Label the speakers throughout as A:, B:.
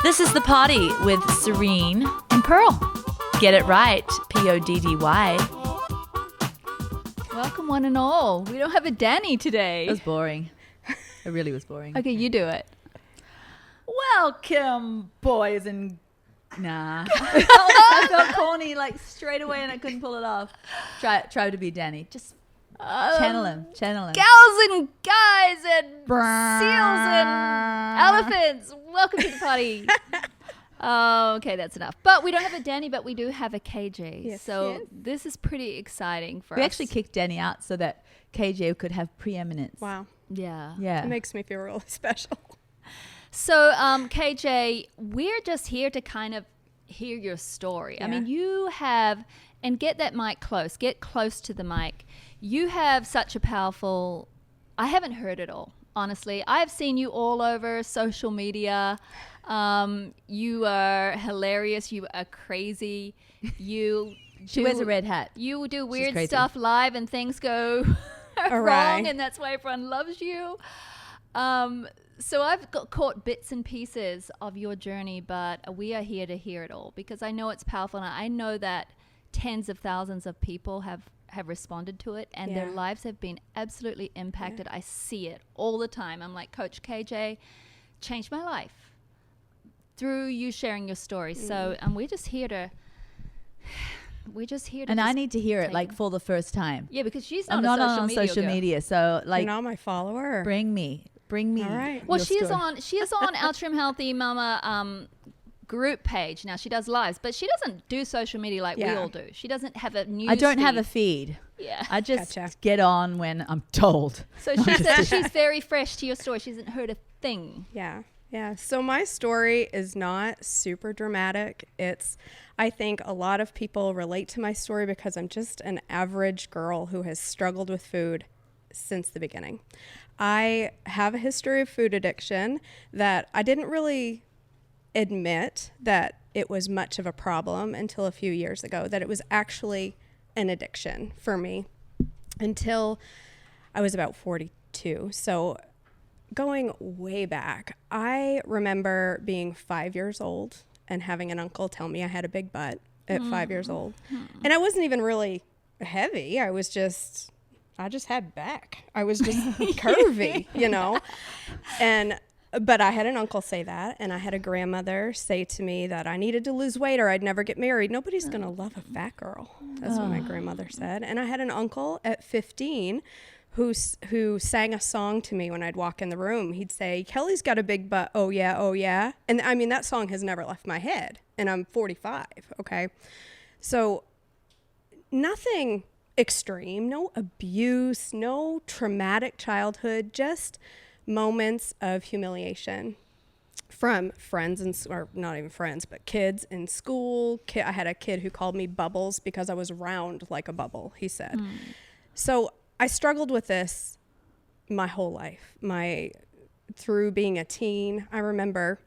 A: This is The Potty with Serene
B: and Pearl.
A: Get it right, Poddy.
B: Welcome one and all. We don't have a Danny today.
A: It was boring. It really was boring.
B: Okay, you do it.
A: Welcome, boys and... Nah. I felt corny like straight away and I couldn't pull it off. Try to be Danny. Just channel him.
B: Gals and guys and seals and elephants. Welcome to The Potty. Okay, that's enough. But we don't have a Danny, but we do have a KJ.
C: Yes,
B: so
C: yes.
B: This is pretty exciting for us.
A: We actually kicked Danny out so that KJ could have preeminence.
C: Wow.
B: Yeah.
C: It makes me feel really special.
B: So, KJ, we're just here to kind of hear your story.
C: Yeah.
B: I mean, you have, and get that mic close, get close to the mic. You have such a powerful, I haven't heard it all, honestly. I've seen you all over social media. You are hilarious. You are crazy.
A: She wears a red hat.
B: You do weird
A: crazy.
B: stuff live and things go wrong,
C: Awry.
B: and that's why everyone loves you. So I've caught bits and pieces of your journey, but we are here to hear it all because I know it's powerful, and I know that tens of thousands of people have responded to it, and their
C: Yeah.
B: lives have been absolutely impacted. I see it all the time. I'm like, Coach KJ changed my life through you sharing your story. So we're just here to
A: And I
B: just
A: need to hear it
B: take
A: like for the first time.
B: yeah, because she's
A: I'm
B: not,
A: not
B: a
A: on social
B: girl.
A: media, so like
C: You're not my follower.
A: bring me.
C: All right.
B: Well,
A: your
B: she is
A: story.
B: on our Trim Healthy Mama group page. Now she does lives, but she doesn't do social media like we
C: Yeah.
B: all do. She doesn't have a news
A: I don't have a
B: feed.
A: feed.
B: Yeah.
A: I just
C: Gotcha.
A: get on when I'm told.
B: So she's very fresh to your story. She hasn't heard a thing.
C: Yeah. Yeah. So my story is not super dramatic. I think a lot of people relate to my story because I'm just an average girl who has struggled with food since the beginning. I have a history of food addiction that I didn't really admit that it was much of a problem until a few years ago, that it was actually an addiction for me until I was about 42. So going way back, I remember being 5 years old and having an uncle tell me I had a big butt at 5 years old. And I wasn't even really heavy. I just had back. I was just curvy, you know? But I had an uncle say that, and I had a grandmother say to me that I needed to lose weight or I'd never get married. Nobody's going to love a fat girl. That's what my grandmother said. And I had an uncle at 15 who sang a song to me when I'd walk in the room. He'd say, "Kelly's got a big butt. Oh yeah, oh yeah." And I mean, that song has never left my head, and I'm 45. Okay. So nothing extreme, no abuse, no traumatic childhood, just moments of humiliation from friends or not even friends, but kids in school. I had a kid who called me Bubbles because I was round like a bubble, he said. So I struggled with this my whole life. Through being a teen, I remember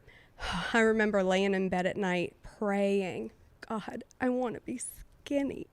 C: laying in bed at night praying, God, I want to be skinny.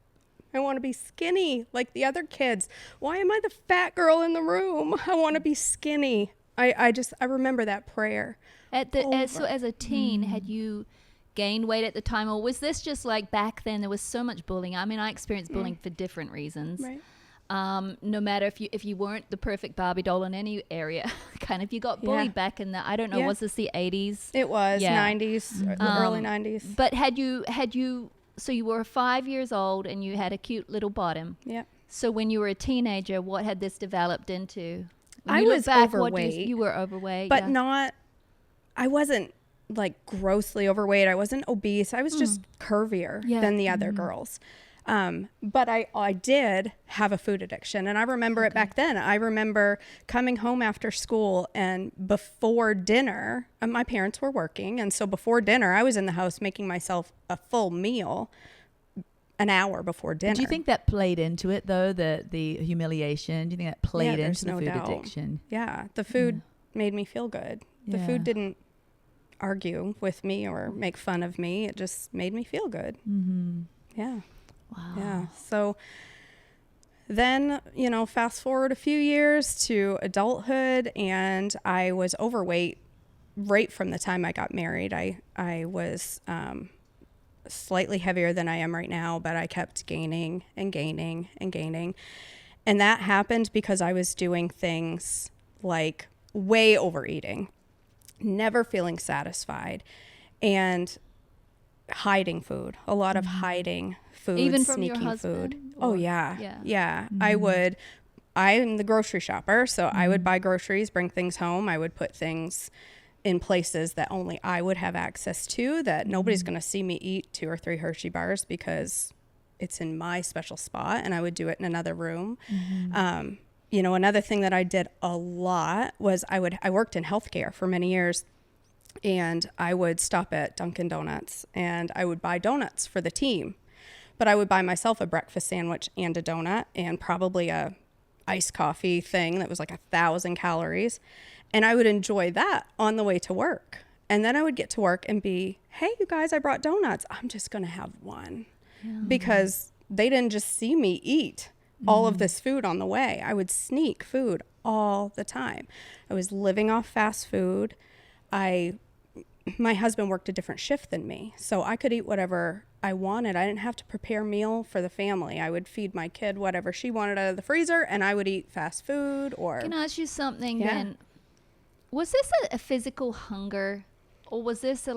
C: I want to be skinny like the other kids. Why am I the fat girl in the room? I want to be skinny. I remember that prayer.
B: So as a teen, had you gained weight at the time, or was this just like back then there was so much bullying? I mean, I experienced bullying for different reasons.
C: Right.
B: No matter if you weren't the perfect Barbie doll in any area, kind of you got bullied
C: Yeah.
B: back in the, I don't know,
C: Yeah.
B: was this the 80s?
C: It was
B: Yeah.
C: 90s, early 90s.
B: But had you, so you were 5 years old and you had a cute little bottom.
C: Yeah.
B: So when you were a teenager, what had this developed into? When
C: I
B: you look
C: was
B: back, what
C: overweight.
B: you were overweight.
C: But
B: yeah.
C: I wasn't like grossly overweight. I wasn't obese. I was just curvier
B: Yeah.
C: than the other girls. But I did have a food addiction, and I remember it back then. I remember coming home after school, and before dinner, my parents were working, and so before dinner, I was in the house making myself a full meal an hour before dinner.
A: Do you think that played into it though, the humiliation? Do you think that played
C: Yeah, there's
A: into the
C: no
A: food
C: doubt.
A: addiction?
C: Yeah, the food made me feel good. The
A: Yeah.
C: food didn't argue with me or make fun of me. It just made me feel good.
A: Mm-hmm.
C: Yeah.
B: Wow.
C: Yeah. So then, fast forward a few years to adulthood, and I was overweight right from the time I got married, I was slightly heavier than I am right now, but I kept gaining and gaining and gaining. And that happened because I was doing things like way overeating, never feeling satisfied, and hiding food, a lot of hiding food,
B: Even from your
C: sneaking
B: husband,
C: food.
B: or-
C: Oh yeah.
B: yeah.
C: Yeah. I'm the grocery shopper, so I would buy groceries, bring things home. I would put things in places that only I would have access to, that nobody's going to see me eat 2 or 3 Hershey bars because it's in my special spot, and I would do it in another room. Another thing that I did a lot was I worked in healthcare for many years, and I would stop at Dunkin' Donuts and I would buy donuts for the team, but I would buy myself a breakfast sandwich and a donut and probably a iced coffee thing that was like 1,000 calories. And I would enjoy that on the way to work. And then I would get to work and be, hey, you guys, I brought donuts. I'm just going to have one. Because they didn't just see me eat all of this food on the way. I would sneak food all the time. I was living off fast food. My husband worked a different shift than me, so I could eat whatever I wanted. I didn't have to prepare a meal for the family. I would feed my kid whatever she wanted out of the freezer, and I would eat fast food or...
B: Can I ask you something
C: Yeah.
B: then? Was this a physical hunger, or was this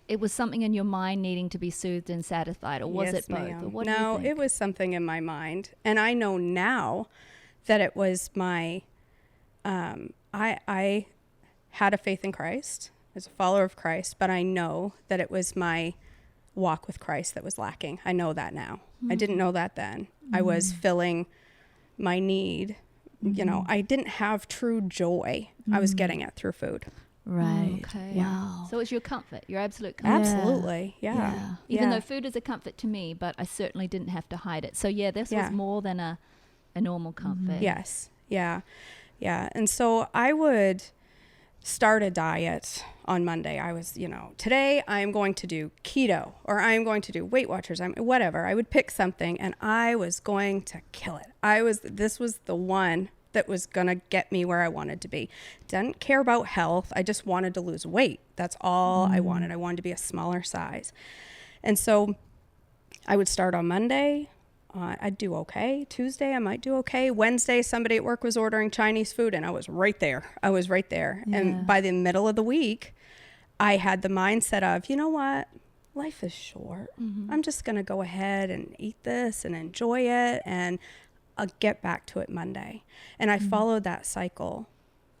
B: it was something in your mind needing to be soothed and satisfied, or was
C: Yes,
B: it both?
C: ma'am.
B: Or what do you
C: No,
B: think?
C: it was something in my mind. And I know now that it was my... I had a faith in Christ as a follower of Christ, but I know that it was my walk with Christ that was lacking. I know that now. I didn't know that then. I was filling my need. I didn't have true joy. I was getting it through food.
A: Right.
B: Okay.
A: Wow.
B: So it's your comfort, your absolute comfort.
C: Absolutely. Yeah.
B: Even though food is a comfort to me, but I certainly didn't have to hide it. So yeah, this was more than a normal comfort.
C: Yes. Yeah. Yeah. And so I would start a diet on Monday. I was, today I'm going to do keto, or I'm going to do Weight Watchers, whatever. I would pick something and I was going to kill it. This was the one that was going to get me where I wanted to be. Didn't care about health. I just wanted to lose weight. That's all I wanted. I wanted to be a smaller size. And so I would start on Monday. I'd do okay. Tuesday, I might do okay. Wednesday, somebody at work was ordering Chinese food, and I was right there.
A: Yeah.
C: And by the middle of the week, I had the mindset of, you know what? Life is short. I'm just going to go ahead and eat this and enjoy it, and I'll get back to it Monday. And I followed that cycle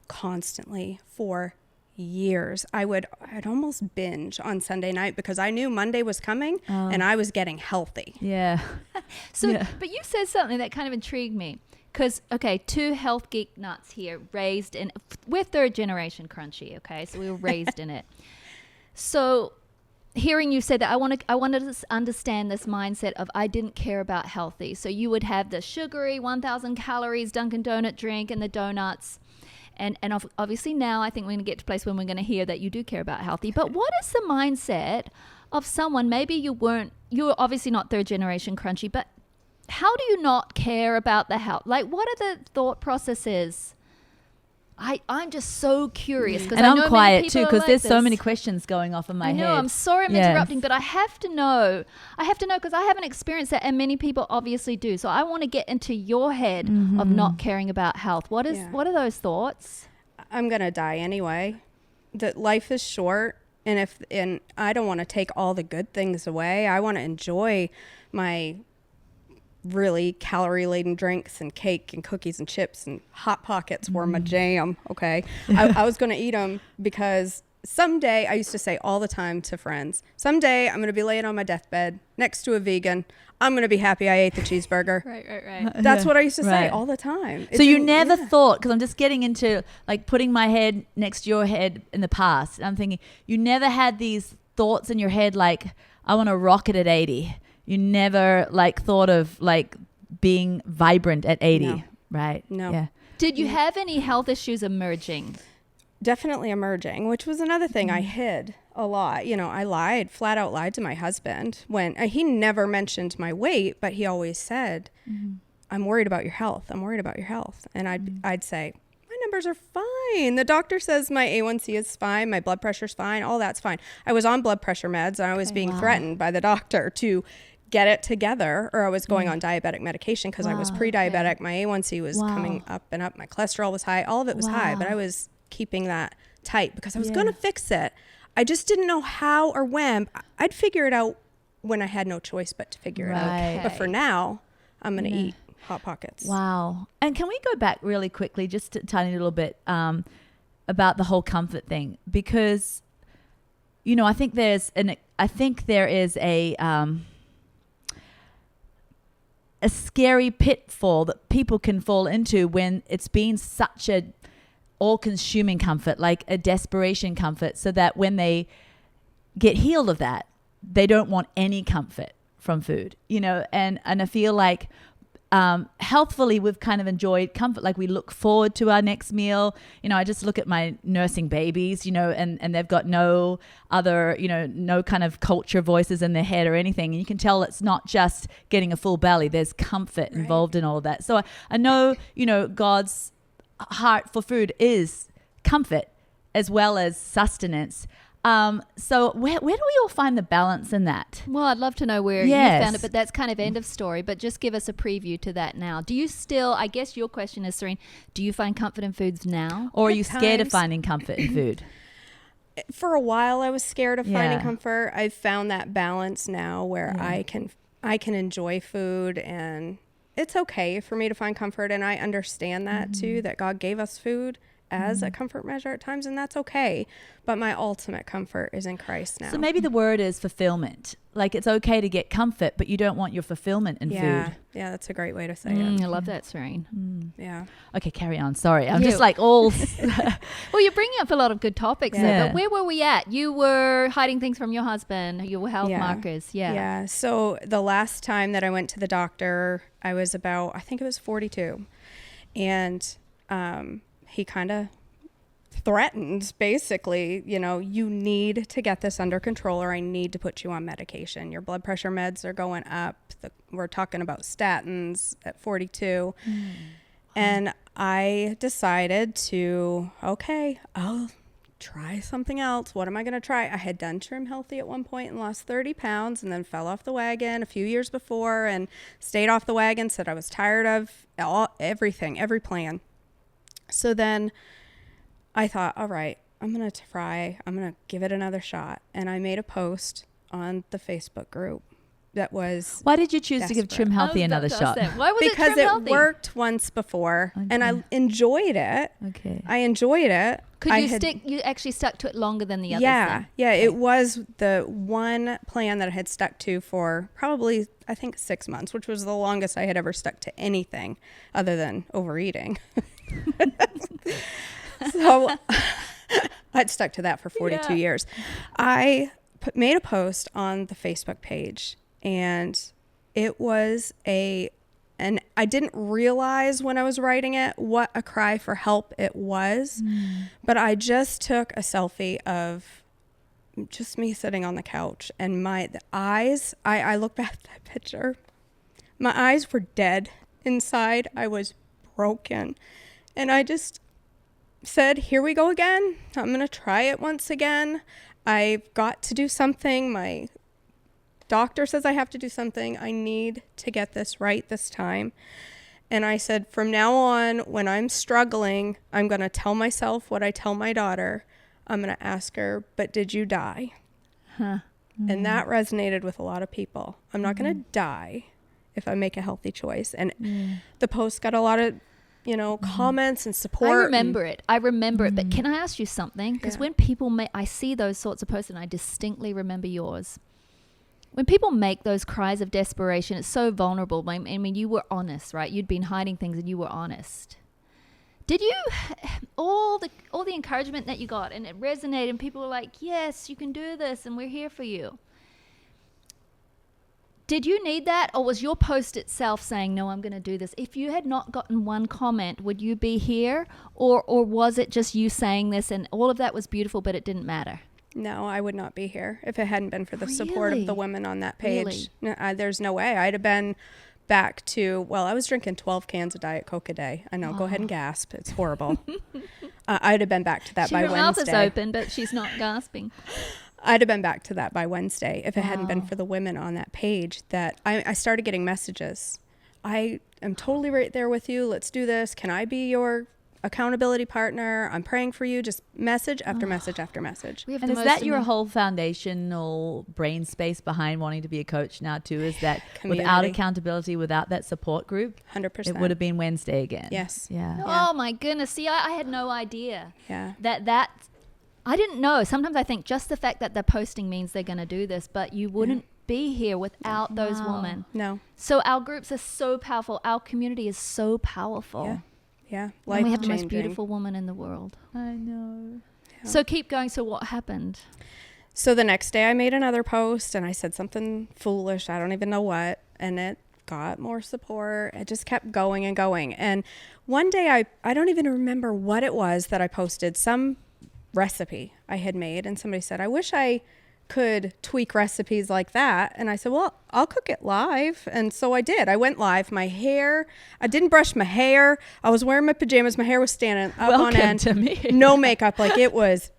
C: constantly for years. I'd almost binge on Sunday night because I knew Monday was coming and I was getting healthy.
A: Yeah.
B: So,
A: Yeah.
B: but you said something that kind of intrigued me. Because, okay, 2 health geek nuts here, raised in, we're 3rd generation crunchy, okay? So we were raised in it. So hearing you say that, I wanted to understand this mindset of I didn't care about healthy. So you would have the sugary 1,000 calories Dunkin' Donut drink and the donuts. And obviously now I think we're going to get to a place when we're going to hear that you do care about healthy. But what is the mindset of someone, maybe you were obviously not 3rd generation crunchy, but how do you not care about the health? Like, what are the thought processes? I'm just so curious.
A: And I'm quiet too because there's so many questions going off in my
B: I know,
A: head.
B: I'm sorry I'm interrupting, but I have to know because I haven't experienced that, and many people obviously do. So I want to get into your head of not caring about health. What are those thoughts?
C: I'm going to die anyway. That life is short, and I don't want to take all the good things away. I want to enjoy my really calorie-laden drinks and cake and cookies and chips, and Hot Pockets were my jam, okay? I was going to eat them because someday, I used to say all the time to friends, someday I'm going to be laying on my deathbed next to a vegan. I'm going to be happy I ate the cheeseburger.
B: Right.
C: That's what I used to say
A: Right.
C: all the time.
A: So you never thought, because I'm just getting into like putting my head next to your head in the past. I'm thinking you never had these thoughts in your head like, I want to rock it at 80. You never like thought of like being vibrant at 80,
C: No.
A: right?
C: No.
A: Yeah.
B: Did you have any health issues emerging?
C: Definitely emerging, which was another thing I hid a lot. I flat out lied to my husband when he never mentioned my weight, but he always said, I'm worried about your health. I'm worried about your health. And I'd say, my numbers are fine. The doctor says my A1C is fine. My blood pressure's fine. All that's fine. I was on blood pressure meds and I was being threatened by the doctor to get it together, or I was going on diabetic medication because I was pre-diabetic. My A1C was coming up and up. My cholesterol was high. All of it was high, but I was keeping that tight because I was going to fix it. I just didn't know how or when. I'd figure it out when I had no choice but to figure it out. But for now, I'm going to eat Hot Pockets.
A: Wow. And can we go back really quickly, just a tiny little bit, about the whole comfort thing? Because, you know, I think there is a scary pitfall that people can fall into when it's been such a all-consuming comfort, like a desperation comfort, so that when they get healed of that, they don't want any comfort from food, you know. And I feel like healthfully we've kind of enjoyed comfort, like we look forward to our next meal. You know, I just look at my nursing babies, you know, and they've got no other, you know, no kind of culture voices in their head or anything. And you can tell it's not just getting a full belly. There's comfort involved in all of that. So I know, you know, God's heart for food is comfort as well as sustenance. So where do we all find the balance in that?
B: Well, I'd love to know where you found it, but that's kind of end of story. But just give us a preview to that now. Do you still, I guess your question is, Serene, do you find comfort in foods now?
A: Or are you scared of finding comfort in food?
C: For a while, I was scared of finding comfort. I've found that balance now where I can enjoy food, and it's okay for me to find comfort. And I understand that too, that God gave us food as a comfort measure at times, and that's okay. But my ultimate comfort is in Christ now.
A: So maybe the word is fulfillment. Like, it's okay to get comfort, but you don't want your fulfillment in food.
C: Yeah, that's a great way to say it.
B: I love that, Serene.
C: Yeah.
A: Okay, carry on. Sorry. I'm just like all...
B: Well, you're bringing up a lot of good topics there, but where were we at? You were hiding things from your husband, your health markers. Yeah.
C: So the last time that I went to the doctor, I was about, I think it was 42. And he kind of threatened, basically, you know, you need to get this under control, or I need to put you on medication. Your blood pressure meds are going up. We're talking about statins at 42. And I decided to, okay, I'll try something else. What am I going to try? I had done Trim Healthy at one point and lost 30 pounds, and then fell off the wagon a few years before and stayed off the wagon, said I was tired of everything, every plan. So then I thought, all right, I'm going to give it another shot. And I made a post on the Facebook group that was...
A: Why did you choose to give Trim Healthy another shot?
B: Why was
C: because
B: it Trim Healthy?
C: It worked once before, and I enjoyed it.
A: Okay.
C: I enjoyed it.
B: You actually stuck to it longer than the others?
C: Yeah. It was the one plan that I had stuck to for probably, I think, 6 months, which was the longest I had ever stuck to anything other than overeating. So I'd stuck to that for 42 years. I made a post on the Facebook page, and it was and I didn't realize when I was writing it what a cry for help it was, but I just took a selfie of just me sitting on the couch, and the eyes, I look back at that picture, my eyes were dead inside. I was broken, and I just said, here we go again. I'm going to try it once again. I've got to do something. My doctor says I have to do something. I need to get this right this time. And I said, from now on, when I'm struggling, I'm going to tell myself what I tell my daughter. I'm going to ask her, but did you die? And that resonated with a lot of people. I'm not going to die if I make a healthy choice. And the post got a lot of comments and support.
B: I remember it. But can I ask you something? Because when people I see those sorts of posts, and I distinctly remember yours. When people make those cries of desperation, it's so vulnerable. I mean, you were honest, right? You'd been hiding things, and you were honest. Did you, all the encouragement that you got, and it resonated, and people were like, yes, you can do this, and we're here for you. Did you need that, or was your post itself saying, no, I'm going to do this? If you had not gotten one comment, would you be here? Or was it just you saying this and all of that was beautiful, but it didn't matter?
C: No, I would not be here if it hadn't been for the support of the women on that page. Really? There's no way. I'd have been back to, well, I was drinking 12 cans of Diet Coke a day. I know, go ahead and gasp. It's horrible. I'd have been back to that by
B: Her mouth is
C: Wednesday.
B: open, but she's not gasping.
C: I'd have been back to that by Wednesday if it hadn't been for the women on that page that I started getting messages. I am totally right there with you. Let's do this. Can I be your accountability partner? I'm praying for you. Just message after message after message.
B: We have
A: And
B: the
A: is
B: most
A: that your
B: ama-
A: whole foundational brain space behind wanting to be a coach now too? Is that without
C: Community.
A: accountability, without that support group,
C: 100%.
A: it would have been Wednesday again.
C: Yes.
A: Yeah.
C: Yeah.
B: Oh my goodness! See, I had no idea
C: Yeah.
B: that I didn't know. Sometimes I think just the fact that they're posting means they're going to do this, but you wouldn't be here without those
A: Wow.
B: women.
C: No.
B: So our groups are so powerful. Our community is so powerful.
C: Yeah. Yeah.
B: And
C: Life
B: we have the most
C: changing.
B: beautiful woman in the world.
A: I know.
C: Yeah.
B: So keep going. So what happened?
C: So the next day I made another post and I said something foolish. I don't even know what. And it got more support. It just kept going and going. And one day I don't even remember what it was that I posted, some recipe I had made. And somebody said, I wish I could tweak recipes like that. And I said, well, I'll cook it live. And so I did. I went live. My hair, I didn't brush my hair. I was wearing my pajamas. My hair was standing up on
A: Welcome
C: end.
A: to me.
C: No makeup. Like it was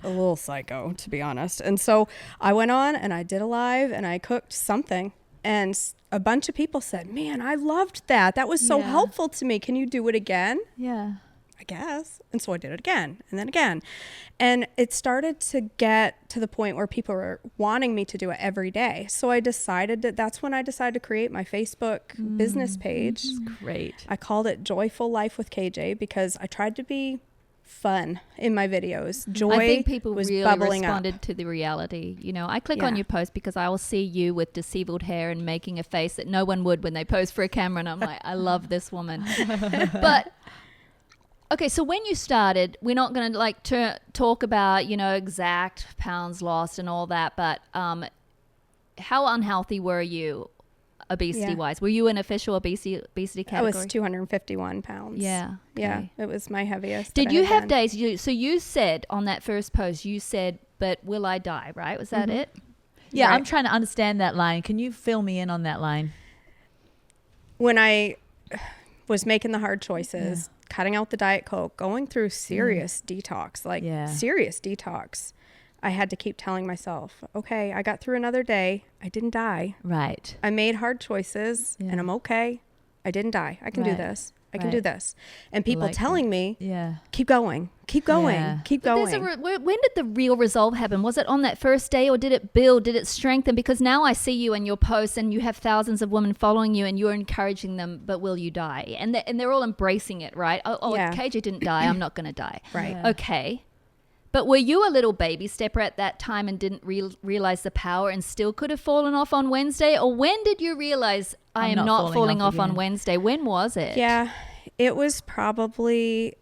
C: a little psycho, to be honest. And so I went on and I did a live and I cooked something. And a bunch of people said, man, I loved that. That was so
A: Yeah.
C: helpful to me. Can you do it again?
A: Yeah.
C: I guess. And so I did it again and then again. And it started to get to the point where people were wanting me to do it every day. So I decided that's when I decided to create my Facebook business page.
A: Great.
C: I called it Joyful Life with KJ because I tried to be fun in my videos. Joy
B: I think people
C: was
B: really
C: bubbling
B: responded
C: up.
B: to the reality. You know, I click on
C: Yeah.
B: your post because I will see you with disheveled hair and making a face that no one would when they pose for a camera. And I'm like, I love this woman. But okay, so when you started, we're not going to like talk about, you know, exact pounds lost and all that, but how unhealthy were you obesity wise? Were you an official obesity
C: I
B: category?
C: was 251 pounds.
B: Yeah.
C: Yeah,
B: okay.
C: it was my heaviest.
B: Did
C: that I
B: you
C: had
B: have
C: been.
B: days? So you said on that first post, you said, "But will I die?" Right? Was that it?
A: Yeah,
C: Right.
A: I'm trying to understand that line. Can you fill me in on that line?
C: When I was making the hard choices, cutting out the Diet Coke, going through serious detox, like serious detox, I had to keep telling myself, okay, I got through another day. I didn't die.
A: Right.
C: I made hard choices and I'm okay. I didn't die. I can do
A: Right.
C: this. I can do
A: Right.
C: this. And people
A: like
C: telling me,
A: Yeah.
C: keep going, keep going,
A: Yeah.
C: keep
B: But
C: going.
B: when did the real resolve happen? Was it on that first day, or did it build? Did it strengthen? Because now I see you and your posts, and you have thousands of women following you, and you're encouraging them. But will you die? And they're all embracing it, right? Oh,
C: Yeah.
B: KJ didn't die. I'm not going to die.
C: Right.
A: Yeah.
B: Okay. But were you a little baby stepper at that time and didn't realize the power and still could have fallen off on Wednesday? Or when did you realize I
A: I'm
B: am
A: not
B: not falling off on
A: again.
B: Wednesday? When was it?
C: Yeah, it was probably,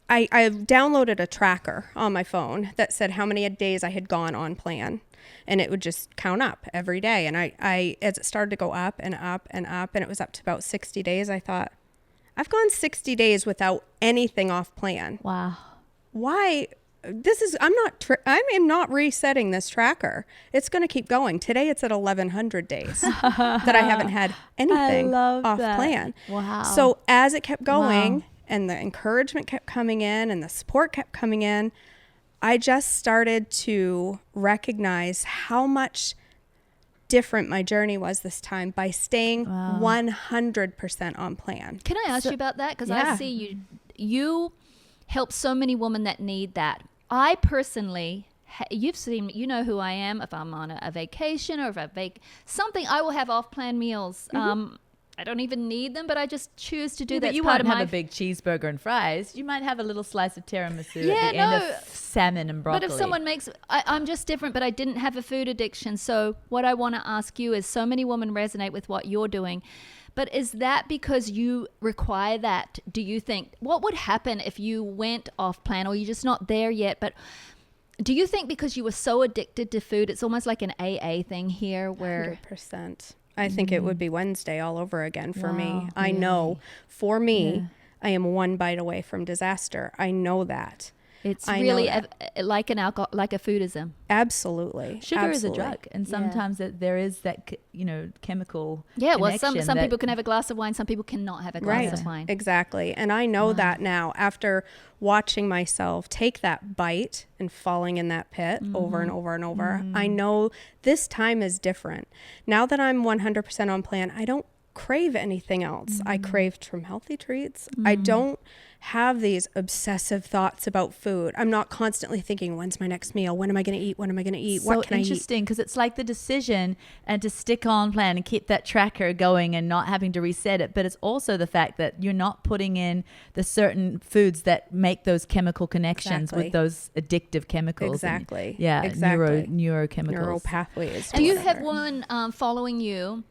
C: I downloaded a tracker on my phone that said how many days I had gone on plan. And it would just count up every day. And I as it started to go up and up and up, and it was up to about 60 days, I thought, I've gone 60 days without anything off plan.
A: Wow.
C: Why? I am not resetting this tracker. It's going to keep going. Today it's at 1,100 days that I haven't had anything
A: love
C: off
A: that.
C: plan.
A: Wow.
C: So as it kept going
A: Wow.
C: and the encouragement kept coming in and the support kept coming in, I just started to recognize how much different my journey was this time by staying 100% on plan.
B: Can I ask you about that? Because
C: yeah.
B: I see you help so many women that need that. I personally, you've seen, you know who I am. If I'm on a vacation or if I something, I will have off-plan meals. I don't even need them, but I just choose to do that.
A: But you
B: part
A: won't
B: of
A: have
B: my
A: a big cheeseburger and fries. You might have a little slice of tiramisu
B: Yeah,
A: at the end
B: no.
A: of salmon and broccoli.
B: But if someone makes, I'm just different, but I didn't have a food addiction. So what I want to ask you is, so many women resonate with what you're doing. But is that because you require that? Do you think, what would happen if you went off plan, or you're just not there yet? But do you think because you were so addicted to food, it's almost like an AA thing here where
C: 100%. I think it would be Wednesday all over again for me.
A: Wow,
C: I know for me,
A: Yeah.
C: I am one bite away from disaster. I know that.
B: It's
C: I know
B: really
C: that.
B: like an alcohol, like a foodism.
C: Absolutely.
A: Sugar is a
C: Absolutely.
A: drug, and sometimes there is that chemical.
B: Yeah, well, some
A: connection that-
B: people can have a glass of wine, some people cannot have a glass
C: Right.
B: of wine.
C: Exactly. And I know that now after watching myself take that bite and falling in that pit over and over and over. I know this time is different. Now that I'm 100% on plan, I don't crave anything else. I crave Trim Healthy treats. I don't have these obsessive thoughts about food. I'm not constantly thinking, when's my next meal? When am I going to eat? When am I going to eat?
A: So
C: What can I eat?
A: interesting, because it's like the decision and to stick on plan and keep that tracker going and not having to reset it. But it's also the fact that you're not putting in the certain foods that make those chemical connections
C: Exactly.
A: with those addictive chemicals. and-
C: Exactly.
A: yeah.
C: Exactly.
A: Neurochemicals.
C: Neural pathways.
B: Do you have
C: whatever.
B: women following you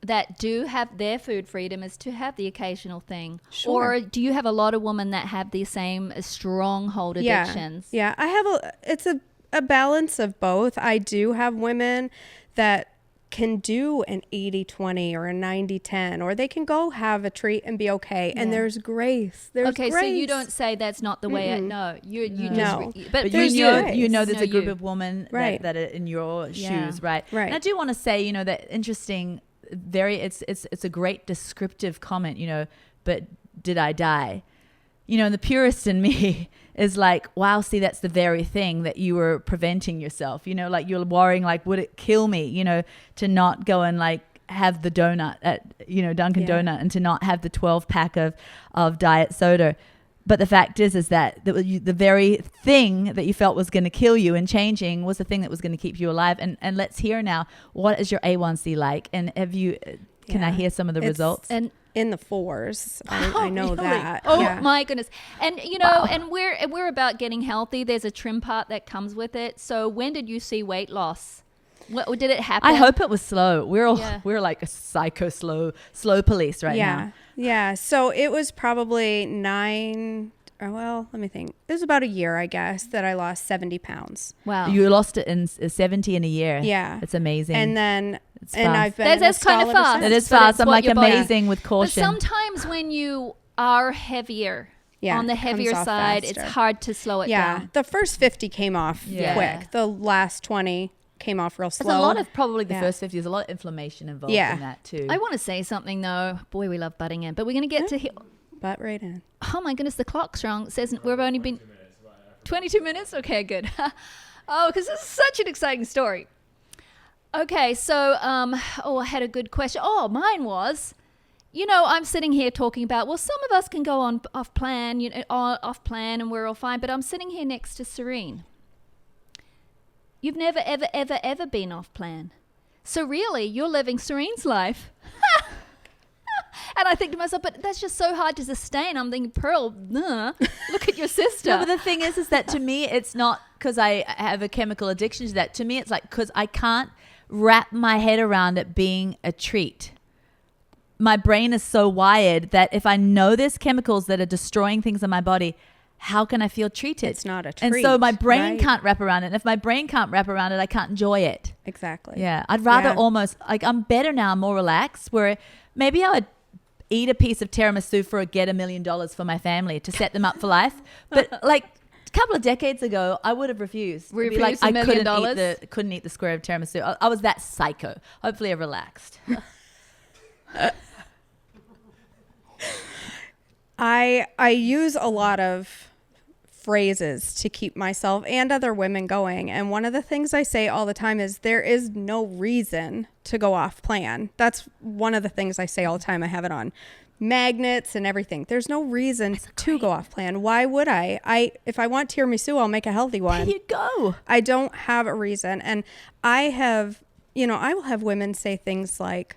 B: that do have their food freedom is to have the occasional thing?
C: Sure.
B: Or do you have a lot of women that have the same stronghold addictions?
C: Yeah, I have it's a balance of both. I do have women that can do an 80-20 or a 90-10, or they can go have a treat and be okay. And
A: Yeah.
C: there's grace. There's
B: Okay,
C: grace.
B: so you don't say that's not the way. No, you just
C: No.
B: but
A: But
B: there's
A: you know,
C: grace.
A: you know, there's
B: No,
A: a group
B: you.
A: of women
C: Right.
A: that are in your
B: Yeah.
A: shoes, right?
C: Right.
A: And I do want to say, that interesting, it's a great descriptive comment, but did I die? And the purist in me is like, wow, see, that's the very thing that you were preventing yourself, like you're worrying, like, would it kill me, to not go and like have the donut at, Dunkin'
C: Yeah.
A: Donut, and to not have the 12 pack of diet soda. But the fact is that the very thing that you felt was going to kill you and changing was the thing that was going to keep you alive. And let's hear now, what is your A1C like? And can I
C: Yeah.
A: hear some of the
C: It's-
A: results?
B: and
C: in the fours. I know
A: really?
C: that.
B: oh
C: Yeah.
B: my goodness. And and we're about getting healthy. There's a trim part that comes with it. So when did you see weight loss? What did it happen?
A: I hope it was slow.
B: Yeah.
A: We're like a psycho slow police right now.
C: Yeah. So it was probably let me think. It was about a year, I guess, that I lost 70 pounds.
B: Wow.
A: You lost it in 70 in a year.
C: Yeah.
A: It's amazing.
C: And then,
A: It's
C: and
A: fast.
C: I've been in
B: That's
C: a stall
B: kind of
C: ever
B: fast.
A: it
C: since.
A: is
B: but
A: fast.
B: it's
A: I'm
B: what
A: like
B: your body-
A: amazing with
B: But
A: caution.
B: sometimes when you are heavier,
C: Yeah,
B: on the
C: it comes
B: heavier
C: off
B: side,
C: faster.
B: it's hard to slow it
C: Yeah.
B: down.
C: The first 50 came off
A: Yeah.
C: quick. The last 20 came off real
A: There's
C: slow.
A: a lot of probably the
C: Yeah.
A: first 50. There's a lot of inflammation involved
C: Yeah.
A: in that too.
B: I want to say something though. Boy, we love butting in, but we're going to get to.
C: Butt right in.
B: Oh my goodness, the clock's wrong. It says we've only been 22 minutes. Okay, good. Oh, because this is such an exciting story. Okay, so I had a good question. Oh, mine was, I'm sitting here talking about, well, some of us can go on off plan, off plan, and we're all fine. But I'm sitting here next to Serene. You've never, ever, ever, ever been off plan. So really, you're living Serene's life. And I think to myself, but that's just so hard to sustain. I'm thinking, Pearl, look at your sister.
A: No, but the thing is that to me, it's not because I have a chemical addiction to that. To me, it's like because I can't wrap my head around it being a treat. My brain is so wired that if I know there's chemicals that are destroying things in my body, how can I feel treated?
C: It's not a
A: And so
C: treat,
A: my brain
C: right?
A: can't wrap around it. And if my brain can't wrap around it, I can't enjoy it.
C: Exactly.
A: Yeah. I'd rather
C: Yeah.
A: almost, like, I'm better now, I'm more relaxed, where maybe I would eat a piece of tiramisu for get $1 million for my family to set them up for life. But like a couple of decades ago, I would have refused. I'd be like,
B: Refused $1 million?
A: couldn't eat the square of tiramisu. I was that psycho. Hopefully I relaxed.
C: I use a lot of phrases to keep myself and other women going. And one of the things I say all the time is there is no reason to go off plan. That's one of the things I say all the time. I have it on magnets and everything. There's no reason to go off plan. Why would I? If I want tiramisu, I'll make a healthy one.
A: There you go.
C: I don't have a reason. And I will have women say things like,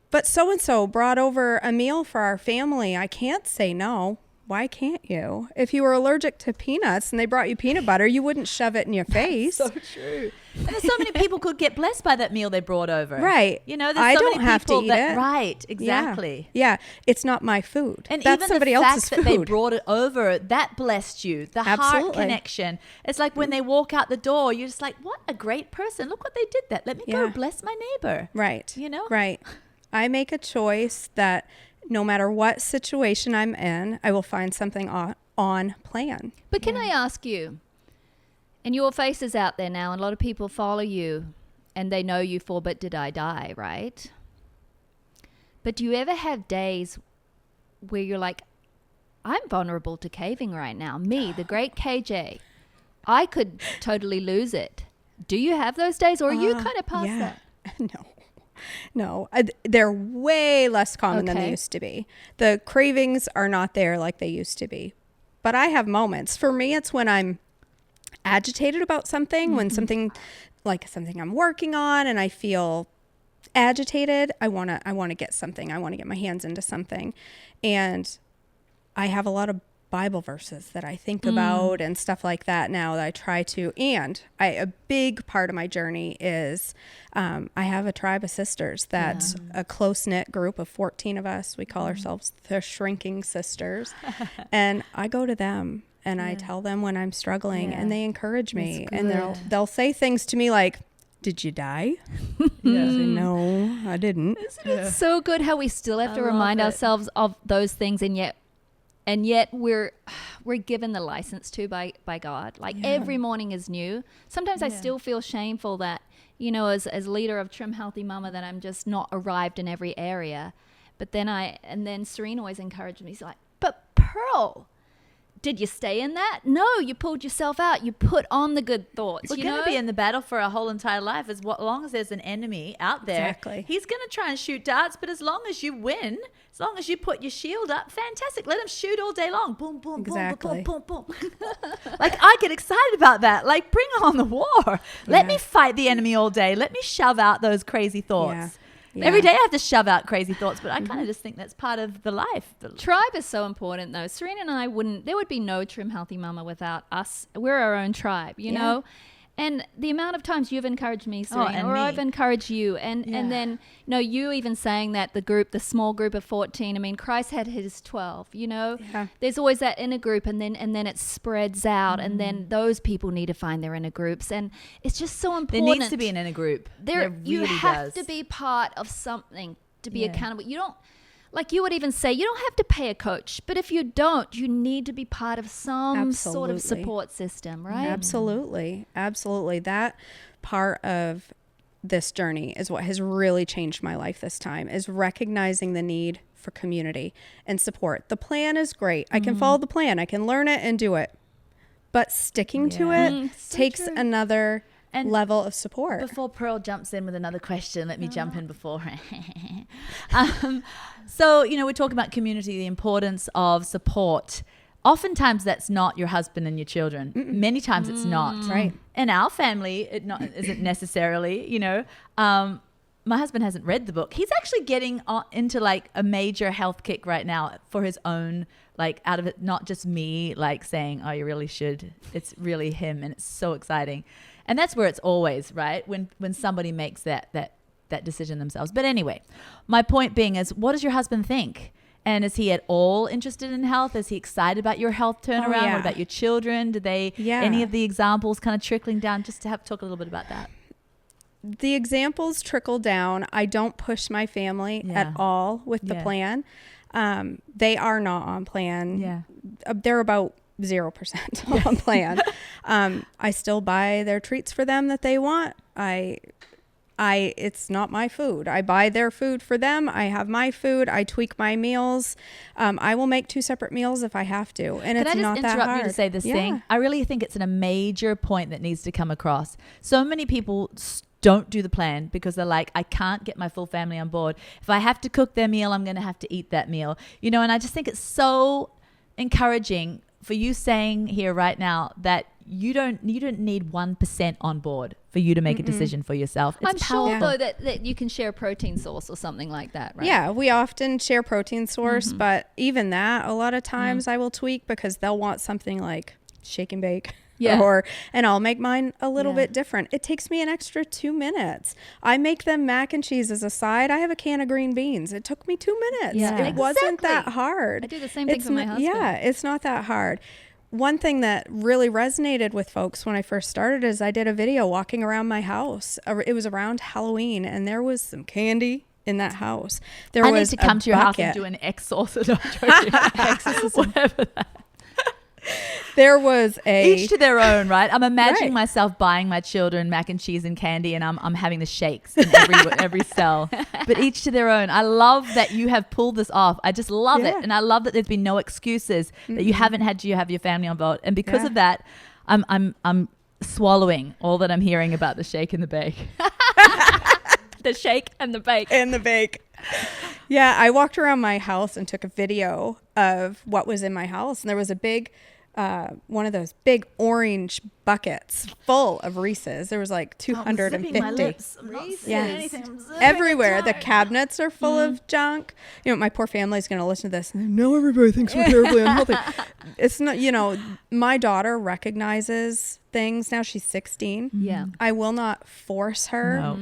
C: but so-and-so brought over a meal for our family. I can't say no. Why can't you? If you were allergic to peanuts and they brought you peanut butter, you wouldn't shove it in your face.
A: So true. And there's so many people could get blessed by that meal they brought over.
C: Right.
A: There's
C: I
A: so
C: don't
A: many
C: have to
A: people
C: eat
A: that,
C: it.
A: Right. Exactly.
C: Yeah. It's not my food.
A: And
C: that's
A: even
C: somebody
A: the fact
C: else's
A: that they
C: food.
A: brought it over, that blessed you. The heart
C: Absolutely.
A: connection. It's like when they walk out the door, you're just like, what a great person. Look what they did that. Let me go
C: Yeah.
A: bless my neighbor.
C: Right.
A: Right.
C: I make a choice that no matter what situation I'm in, I will find something on plan.
B: But can I ask you, and your face is out there now, and a lot of people follow you, and they know you for But Did I Die, right? But do you ever have days where you're like, I'm vulnerable to caving right now. Me, the great KJ, I could totally lose it. Do you have those days, or are you kind of past that?
C: No, they're way less common than they used to be. The cravings are not there like they used to be. But I have moments. For me, it's when I'm agitated about something, when something I'm working on and I feel agitated, I want to get something. I want to get my hands into something. And I have a lot of Bible verses that I think about and stuff like that now that I try to. And a big part of my journey is I have a tribe of sisters that's a close-knit group of 14 of us. We call ourselves the Shrinking Sisters. And I go to them and I tell them when I'm struggling and they encourage me. And they'll say things to me like, did you die? I say, no, I didn't.
B: Isn't it so good how we still have to remind ourselves of those things, and yet we're given the license to by God. Like every morning is new. Sometimes I still feel shameful that, as leader of Trim Healthy Mama, that I'm just not arrived in every area. But then Serena always encouraged me. She's like, but Pearl, did you stay in that? No, you pulled yourself out. You put on the good thoughts.
A: We're going to be in the battle for our whole entire life. As long as there's an enemy out there, he's going to try and shoot darts. But as long as you win, as long as you put your shield up, fantastic. Let him shoot all day long. Boom, boom, boom, boom, boom, boom. Like, I get excited about that. Like, bring on the war. Let me fight the enemy all day. Let me shove out those crazy thoughts. Every day I have to shove out crazy thoughts, but I kind of just think that's part of the life.
B: Tribe is so important, though. Serena and I there would be no Trim Healthy Mama without us. We're our own tribe, you know? And the amount of times you've encouraged me, Serena, I've encouraged you. And then, you even saying that the small group of 14, I mean, Christ had his 12, There's always that inner group, and then it spreads out, and then those people need to find their inner groups. And it's just so important.
A: There needs to be an inner group.
B: You have to be part of something to be accountable. You don't, like you would even say, you don't have to pay a coach, but if you don't, you need to be part of some sort of support system, right?
C: Absolutely. That part of this journey is what has really changed my life this time, is recognizing the need for community and support. The plan is great. I can follow the plan. I can learn it and do it. But sticking to it takes another level of support.
A: Before Pearl jumps in with another question, let me jump in before. So, we're talking about community, the importance of support. Oftentimes that's not your husband and your children. Many times it's not.
C: Right.
A: In our family, it isn't necessarily, my husband hasn't read the book. He's actually getting into like a major health kick right now for his own, like out of it, not just me like saying, oh, you really should. It's really him, and it's so exciting. And that's where it's always, right? When somebody makes that decision themselves. But anyway, my point being is, what does your husband think? And is he at all interested in health? Is he excited about your health turnaround? What about your children? Do they, any of the examples kind of trickling down? Just to talk a little bit about that.
C: The examples trickle down. I don't push my family at all with the plan. They are not on plan. They're about 0% on plan. I still buy their treats for them that they want. It's not my food. I buy their food for them. I have my food. I tweak my meals. I will make 2 separate meals if I have to. And it's not that hard. Can I just interrupt
A: you to say this thing? I really think it's a major point that needs to come across. So many people don't do the plan because they're like, I can't get my full family on board. If I have to cook their meal, I'm going to have to eat that meal. And I just think it's so encouraging for you saying here right now that you don't need 1% on board for you to make a decision for yourself. It's
B: sure though that you can share a protein source or something like that, right?
C: Yeah, we often share protein source, but even that, a lot of times I will tweak because they'll want something like shake and bake. And I'll make mine a little bit different. It takes me an extra 2 minutes. I make them mac and cheese as a side. I have a can of green beans. It took me 2 minutes. It wasn't that hard.
B: I do the same thing for my husband.
C: Yeah, it's not that hard. One thing that really resonated with folks when I first started is I did a video walking around my house. It was around Halloween, and there was some candy in that house.
A: I need to come to your house and do an exorcism. Whatever that.
C: There was
A: Each to their own, right? I'm imagining
C: Right.
A: myself buying my children mac and cheese and candy, and I'm having the shakes in every cell. But each to their own. I love that you have pulled this off. I just love it,
C: Yeah.
A: and I love that there's been no excuses that you haven't had to have your family on board. And because
C: Yeah.
A: of that, I'm swallowing all that I'm hearing about the shake and the bake.
B: The shake and the bake.
C: and the bake. Yeah, I walked around my house and took a video of what was in my house, and there was a big, one of those big orange buckets full of Reese's. There was like 250 Yes. Everywhere. The cabinets are full of junk. You know, my poor family's going to listen to this. Now everybody thinks we're terribly unhealthy. It's not, you know, my daughter recognizes things now. She's 16.
B: Yeah.
C: I will not force her
A: No.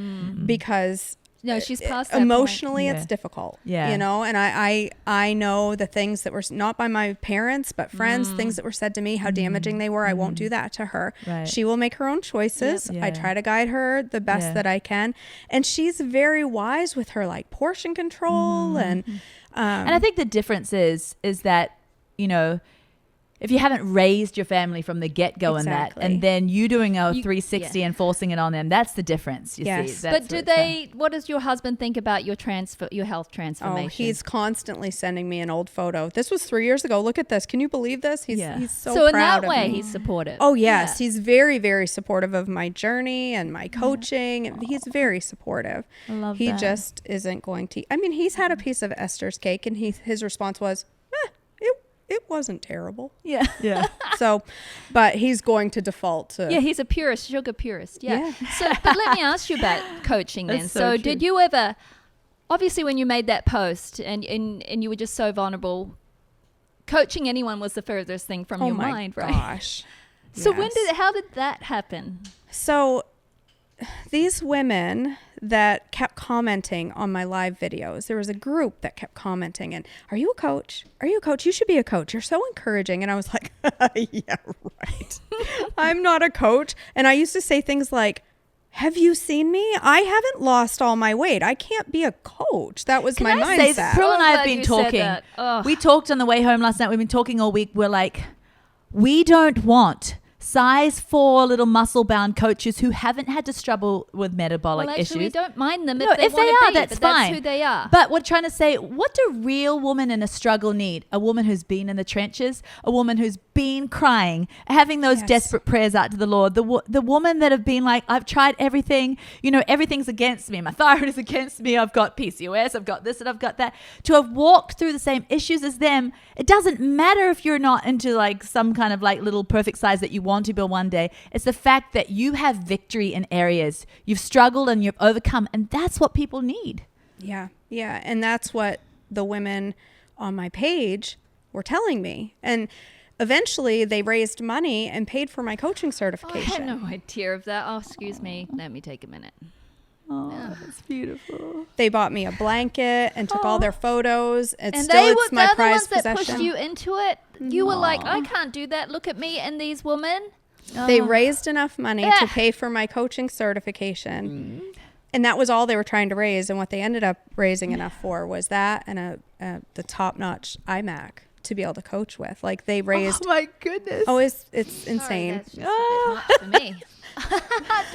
C: because
B: No, she's past that point.
C: emotionally
A: Yeah.
C: it's difficult.
A: Yeah.
C: You know, and I know the things that were not by my parents, but friends, things that were said to me, how damaging they were. I won't do that to her.
A: Right.
C: She will make her own choices.
A: Yep.
C: I
A: Yeah.
C: try to guide her the best
A: Yeah.
C: that I can. And she's very wise with her like portion control and
A: And I think the difference is that, you know, if you haven't raised your family from the get-go in that,
C: Exactly.
A: and then you doing a
B: You-
A: 360
B: yeah.
A: and forcing it on them, that's the difference, you
C: Yes.
A: see. That's
B: But do
A: what,
B: they? What does your husband think about your health transformation?
C: oh, he's constantly sending me an old photo. This was 3 years ago. Look at this. Can you believe this? He's
A: Yeah.
C: so
B: so in
C: proud
B: that
C: of
B: way,
C: me.
B: he's supportive.
C: Oh yes,
B: Yeah.
C: he's very, very supportive of my journey and my coaching. He's very supportive.
A: I love
C: He
A: that.
C: just isn't going to. I mean, he's had a piece of Esther's cake, and his response was, "It wasn't terrible."
A: Yeah. Yeah.
C: So, but he's going to default to.
B: Yeah, he's a purist, sugar purist. Yeah.
C: Yeah.
B: So, but let me ask you about coaching then.
A: That's
B: So,
A: so
B: did
A: true.
B: you ever, obviously, when you made that post and you were just so vulnerable, coaching anyone was the furthest thing from
C: Oh
B: your
C: my
B: mind, right?
C: gosh.
B: So
C: Yes.
B: how did that happen?
C: So these women that kept commenting on my live videos, there was a group that kept commenting and, "Are you a coach? Are you a coach? You should be a coach. You're so encouraging." And I was like, yeah, right. I'm not a coach. And I used to say things like, "Have you seen me? I haven't lost all my weight. I can't be a coach." That was my
A: I say,
C: mindset.
A: Pearl and I
B: So
A: have
B: glad
A: been
B: you said
A: talking.
B: that. Ugh.
A: We talked on the way home last night. We've been talking all week. We're like, we don't want size 4 little muscle bound coaches who haven't had to struggle with metabolic
B: Well, actually, we
A: issues.
B: don't mind them
A: No,
B: if they
A: if they
B: want to
A: are,
B: be,
A: that's
B: but
A: fine.
B: that's who they are.
A: But we're trying to say, what do real women in a struggle need? A woman who's been in the trenches, a woman who's been crying, having those
C: Yes.
A: desperate prayers out to the Lord. The woman that have been like, I've tried everything, you know, everything's against me. My thyroid is against me. I've got PCOS. I've got this and I've got that. To have walked through the same issues as them, it doesn't matter if you're not into like some kind of like little perfect size that you want to be one day. It's the fact that you have victory in areas you've struggled and you've overcome, and that's what people need.
C: Yeah. Yeah. And that's what the women on my page were telling me. And eventually they raised money and paid for my coaching
B: I
C: certification.
B: had no idea of that. Oh, excuse me. Let me take a minute.
A: Oh, that's beautiful.
C: They bought me a blanket and took all their photos.
B: And
C: It's
B: they were
C: my
B: the
C: prized
B: ones that
C: possession.
B: pushed you into it. You were like, I can't do that. Look at me and these women.
C: They raised enough money
B: Yeah.
C: to pay for my coaching certification. And that was all they were trying to raise. And what they ended up raising enough for was that and the top-notch iMac to be able to coach with. Like they raised,
A: Oh my goodness.
C: it's insane.
B: Sorry, that's just a bit much for me.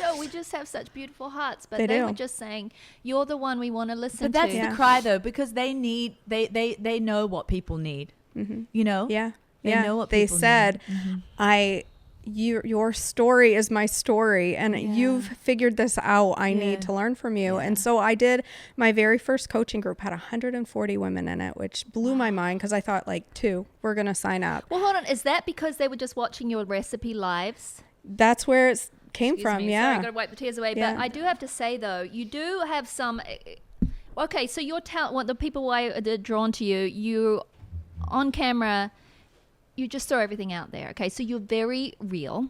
B: No, we just have such beautiful hearts. But
C: They
B: they
C: do.
B: were just saying, you're the one we want to listen
A: But that's
B: to.
A: the cry though, because they need they know what people need. You know?
C: Yeah.
A: They
C: Yeah.
A: know what
C: They
A: people need.
C: said, your story is my story and you've figured this out. I
A: Yeah.
C: need to learn from you. And so I did. My very first coaching group had 140 women in it, which blew my mind because I thought like 2 were going to sign up.
B: Well, hold on. Is that because they were just watching your recipe lives?
C: That's where it came
B: Excuse
C: from.
B: me. Sorry,
C: Yeah.
B: I got to wipe the tears away.
C: Yeah.
B: But I do have to say, though, you do have some... Okay, so your talent, what the people who are drawn to you, you on camera... You just throw everything out there, okay? So you're very real.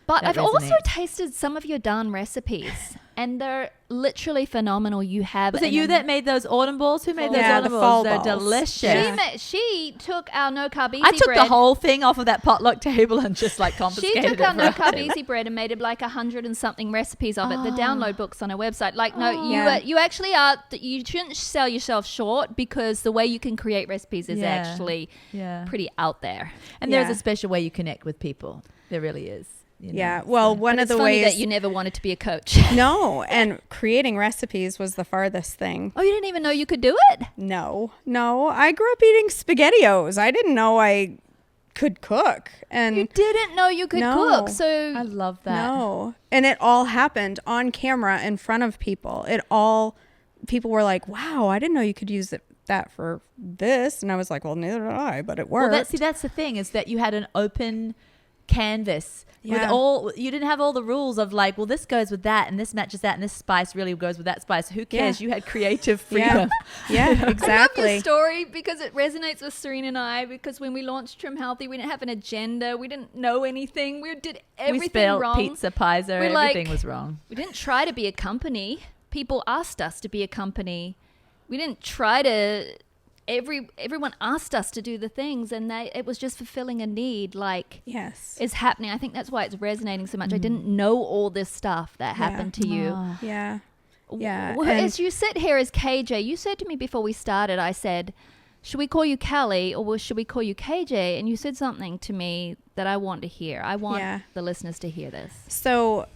B: But
A: That
B: I've also
A: resonates.
B: tasted some of your darn recipes. and they're literally phenomenal. You have
A: Was it you that made those autumn balls? Who made those
C: Yeah, the
A: autumn
C: fall
A: balls? They're
C: balls.
A: delicious.
C: Yeah.
B: She took our no carb easy
A: I took
B: bread.
A: the whole thing off of that potluck table and just like
B: She
A: confiscated
B: took our
A: it.
B: no
A: for
B: carb
A: us.
B: easy bread and made it like 100 and something recipes of it. The download books on our website. Like, no,
C: Yeah.
B: you actually are. You shouldn't sell yourself short, because the way you can create recipes is
A: Yeah.
B: actually
A: Yeah.
B: pretty out there.
A: And there's
C: Yeah.
A: a special way you connect with people. There really is. You know,
C: Yeah. Well,
A: so.
C: one
B: But
C: of
B: it's
C: the
B: funny
C: ways
B: that you never wanted to be a coach.
C: no, and creating recipes was the farthest thing.
B: Oh, you didn't even know you could do it?
C: No. I grew up eating SpaghettiOs. I didn't know I could cook. And
B: You didn't know you could
C: No.
B: cook. So
A: I love that.
C: no. And it all happened on camera in front of people. People were like, wow, I didn't know you could use that for this. And I was like, well, neither did I, but it worked.
A: Well, that's the thing, is that you had an open canvas with
C: Yeah.
A: you didn't have all the rules of like, well, this goes with that and this matches that and this spice really goes with that spice. Who cares?
C: Yeah.
A: You had creative
C: Yeah.
A: freedom.
C: Yeah,
B: I love your
C: exactly.
B: story because it resonates with Serena and I, because when we launched Trim Healthy, we didn't have an agenda. We didn't know anything. We did
A: We
B: everything
A: spelled
B: wrong.
A: pizza pizza.
B: We're like-
A: Everything was wrong.
B: We didn't try to be a company. People asked us to be a company. We didn't try to. Everyone asked us to do the things, and it was just fulfilling a need. Like,
C: Yes.
B: is happening. I think that's why it's resonating so much. I didn't know all this stuff that
C: Yeah.
B: happened to you.
A: Oh.
C: Yeah. Yeah,
B: Well,
C: and-
B: as you sit here as KJ, you said to me before we started, I said, should we call you Kelly or should we call you KJ? And you said something to me that I want to hear. I want
C: Yeah.
B: the listeners to hear this.
C: So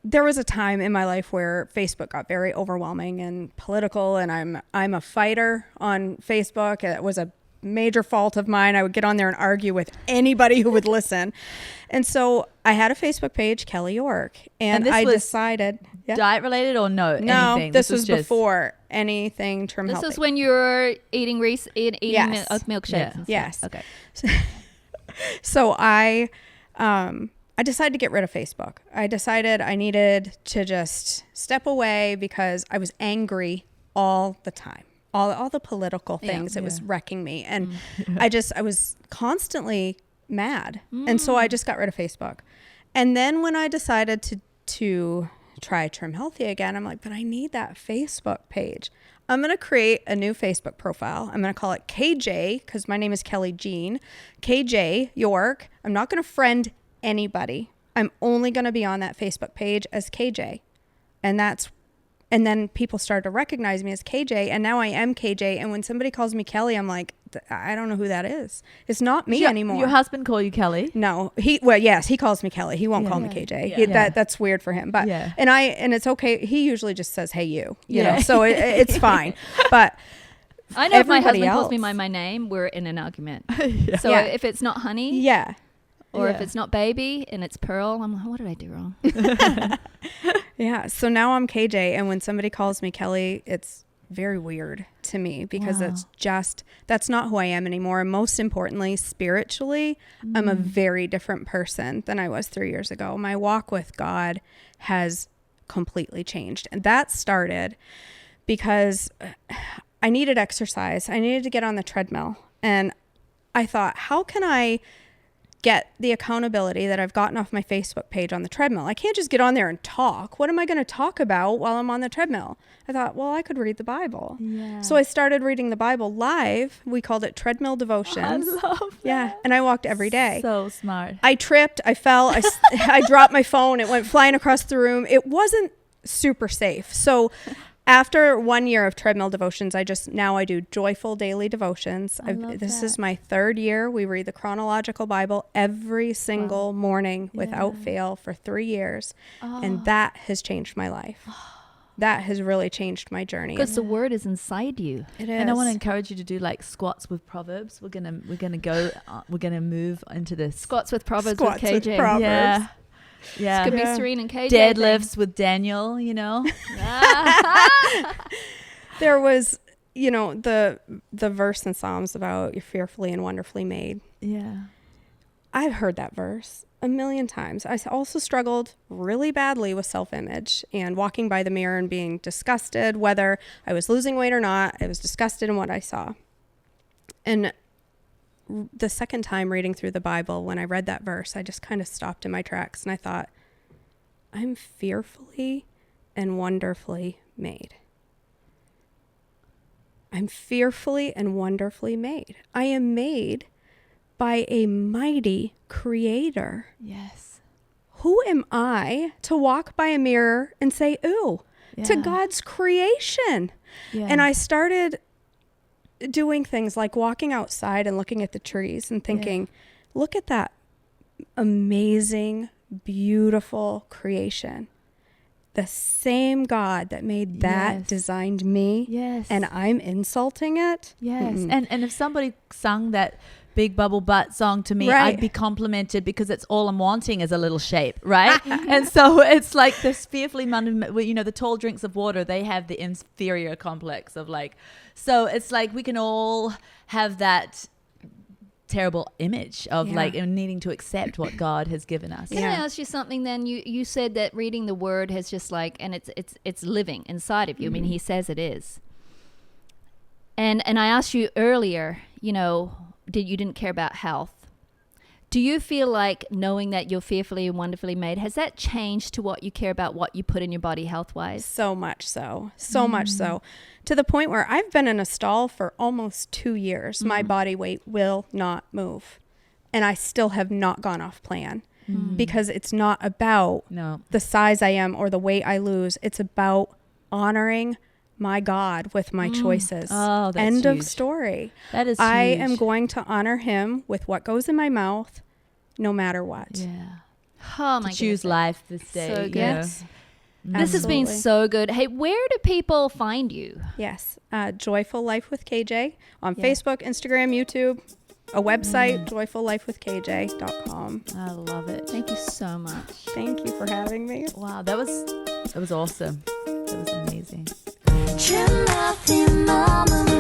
C: there was a time in my life where Facebook got very overwhelming and political, and I'm a fighter on Facebook. It was a major fault of mine. I would get on there and argue with anybody who would listen. And so I had a Facebook page, Kelly York, and
A: this
C: I
A: was
C: decided
A: Diet related or no?
C: no,
A: anything?
C: this was
A: just-
C: before anything Trim
B: This
C: Healthy.
B: is when you were eating
C: Yes.
B: milkshakes.
A: Yeah.
B: And stuff.
C: Yes.
B: Okay.
C: So I decided to get rid of Facebook. I decided I needed to just step away because I was angry all the time. All the political things, it was wrecking me. And I was constantly mad. And so I just got rid of Facebook. And then when I decided to try Trim Healthy again, I'm like, but I need that Facebook page. I'm going to create a new Facebook profile. I'm going to call it KJ, because my name is Kelly Jean. KJ York. I'm not going to friend anybody. I'm only going to be on that Facebook page as KJ. And then people started to recognize me as KJ, and now I am KJ. And when somebody calls me Kelly, I'm like, I don't know who that is. It's not me anymore.
A: Your husband call you Kelly?
C: No, he calls me Kelly. He won't call me KJ.
A: Yeah.
C: That's weird for him. But
A: Yeah.
C: and it's okay. He usually just says, "Hey, you," you
A: Yeah.
C: know. So it's fine. But
B: I know if my
C: everybody
B: husband calls me
C: else-
B: by my name, we're in an argument. So
C: Yeah.
B: if it's not honey
C: yeah,
B: or if
A: Yeah.
B: it's not baby and it's Pearl, I'm like, what did I do wrong?
C: yeah. So now I'm KJ, and when somebody calls me Kelly, it's very weird to me because
A: Wow.
C: that's not who I am anymore. And most importantly, spiritually, I'm a very different person than I was 3 years ago. My walk with God has completely changed. And that started because I needed exercise. I needed to get on the treadmill. And I thought, how can I get the accountability that I've gotten off my Facebook page on the treadmill? I can't just get on there and talk. What am I going to talk about while I'm on the treadmill? I thought, well, I could read the Bible.
A: Yeah.
C: So I started reading the Bible live. We called it Treadmill Devotions.
A: I love that.
C: Yeah. And I walked every day.
A: So smart.
C: I tripped. I fell. I dropped my phone. It went flying across the room. It wasn't super safe. So after 1 year of treadmill devotions, I do joyful daily devotions.
A: love
C: This
A: that.
C: is my 3rd year. We read the chronological Bible every single morning without fail for 3 years. And that has changed my life. That has really changed my journey.
B: Because the word is inside you.
C: It is.
A: And I want to encourage you to do like squats with Proverbs. We're gonna move into this.
B: Squats with Proverbs
C: Squats
B: with
C: with
B: KJ.
C: Proverbs.
A: Yeah. Yeah.
B: Could
C: Yeah.
B: be Serene and KJ.
A: Deadlifts with Daniel, you know.
C: There was, the verse in Psalms about you're fearfully and wonderfully made.
A: Yeah.
C: I've heard that verse a million times. I also struggled really badly with self-image and walking by the mirror and being disgusted, whether I was losing weight or not. I was disgusted in what I saw. And the second time reading through the Bible, when I read that verse, I just kind of stopped in my tracks and I thought, I'm fearfully and wonderfully made. I'm fearfully and wonderfully made. I am made by a mighty creator.
A: Yes.
C: Who am I to walk by a mirror and say, ooh, to
A: Yeah.
C: God's creation?
A: Yeah.
C: And I started doing things like walking outside and looking at the trees and thinking, look at that amazing, beautiful creation. The same God that made that
A: Yes.
C: designed me.
A: Yes.
C: And I'm insulting it.
A: Yes.
C: Mm-mm.
A: And if somebody sung that Big Bubble Butt song to me,
C: Right.
A: I'd be complimented because it's all I'm wanting is a little shape, right? And so it's like this fearfully, the tall drinks of water, they have the inferior complex of like, so it's like we can all have that terrible image of
C: Yeah.
A: like needing to accept what God has given us.
B: Can I
C: Yeah.
B: ask you something then? You said that reading the word has just like, and it's living inside of you. I mean, he says it is. And I asked you earlier, you didn't care about health. Do you feel like knowing that you're fearfully and wonderfully made, has that changed to what you care about, what you put in your body health-wise?
C: So much so. So much so. To the point where I've been in a stall for almost 2 years. My body weight will not move. And I still have not gone off plan because it's not about
A: No.
C: the size I am or the weight I lose. It's about honoring my God with my choices.
A: Oh, that's
C: End
A: huge.
C: of story.
A: That is
C: I
A: huge.
C: am going to honor him with what goes in my mouth no matter what.
A: Yeah.
B: Oh my
A: To choose
B: goodness.
A: life this day.
B: So good.
A: yeah.
C: Yes.
B: This has been
C: Absolutely.
B: so good. Hey, where do people find you?
C: Yes. Joyful Life with KJ on
A: Yeah.
C: Facebook, Instagram, YouTube, a website, joyfullifewithkj.com.
A: I love it.
B: Thank you so much.
C: Thank you for having me.
A: Wow, that was awesome. That was amazing.
D: Trim nothing, mama.